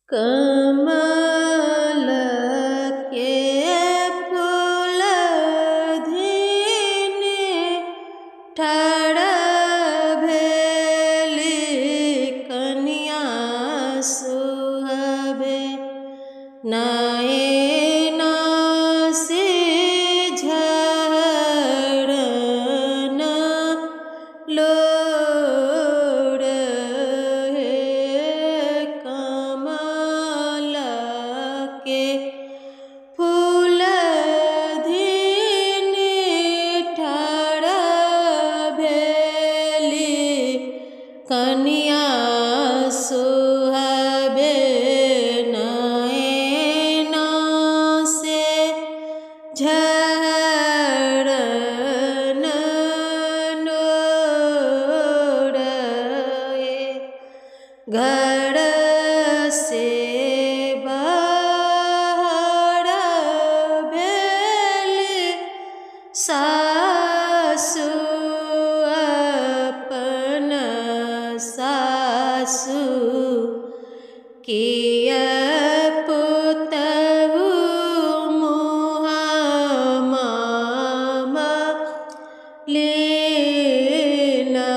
कमल के फूल धीने ठाढ़ भेली कनिया सुहावे नयन से झरन लोड़ हे कमल के फूल धीने ठाढ़ भेली कनिया सुहावे नयन से झरन लोड़ हे घर से बाहर भेली सासु अपन सासु किया पुतहु मुहामा लीना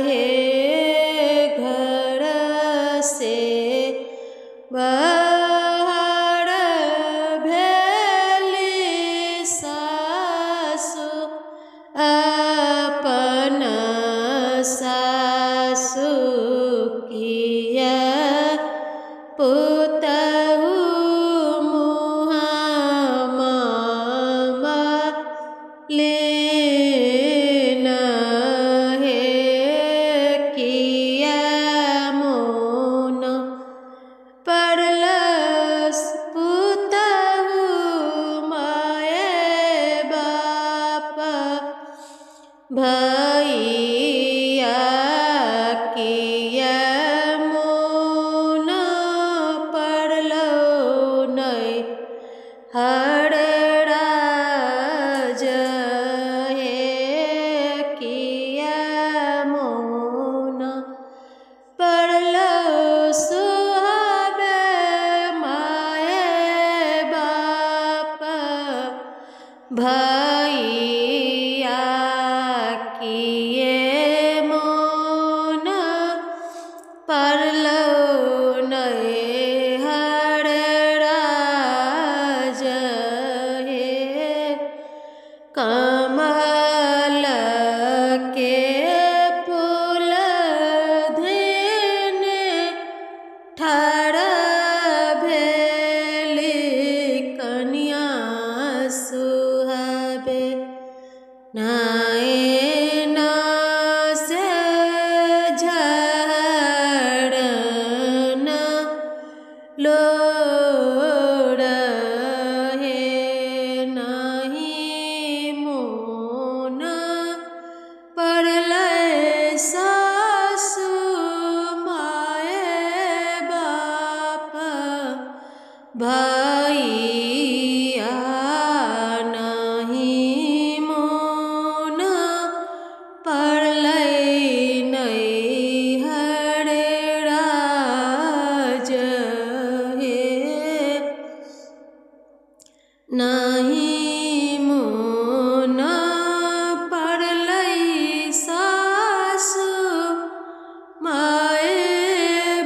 हे घर से बाहर भेली सासु अपन सासु किया पुतहु मुहामा लीना हे किया मोन पड़लस पुतहु माए बाप भैया किया मोन पड़लो नहीं हर राज हे किया मोन पड़लो सुहावे माए बाप भैया किए मोन पड़लो नहीं हर राज हे कमल के फूल धीने ठाढ़ भेली कनिया सुहावे नयन से झरन लोड़ हे नहीं मोन पड़लै सासु माए बाप भैया नहीं मोन पड़लै नहीं हर राज हे नहीं मोन पड़लै सासु माए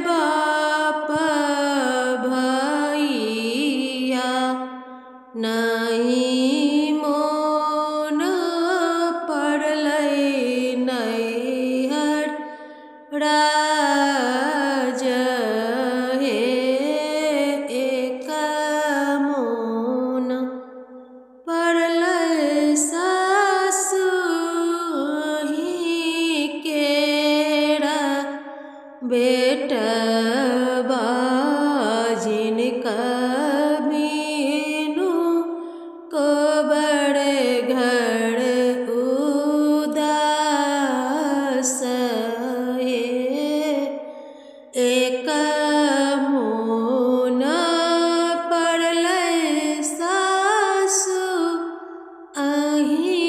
बाप भैया नहीं मोन पड़लै नहीं हर राज हे एक मोन पड़लै सासु ही केरा बेटवा जिनका बीनु को बड़े घर उदास हे एक मोन पड़लै सासु अही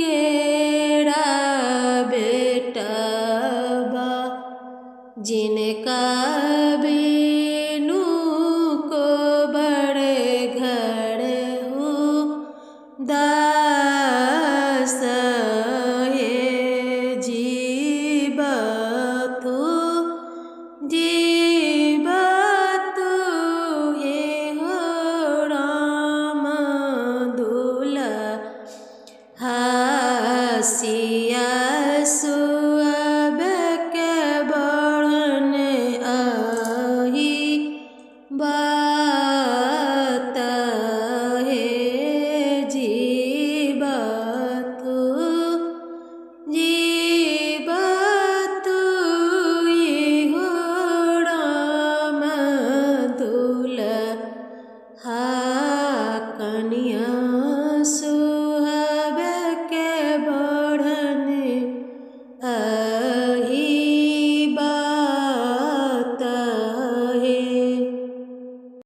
केरा बेटवा जिनका भी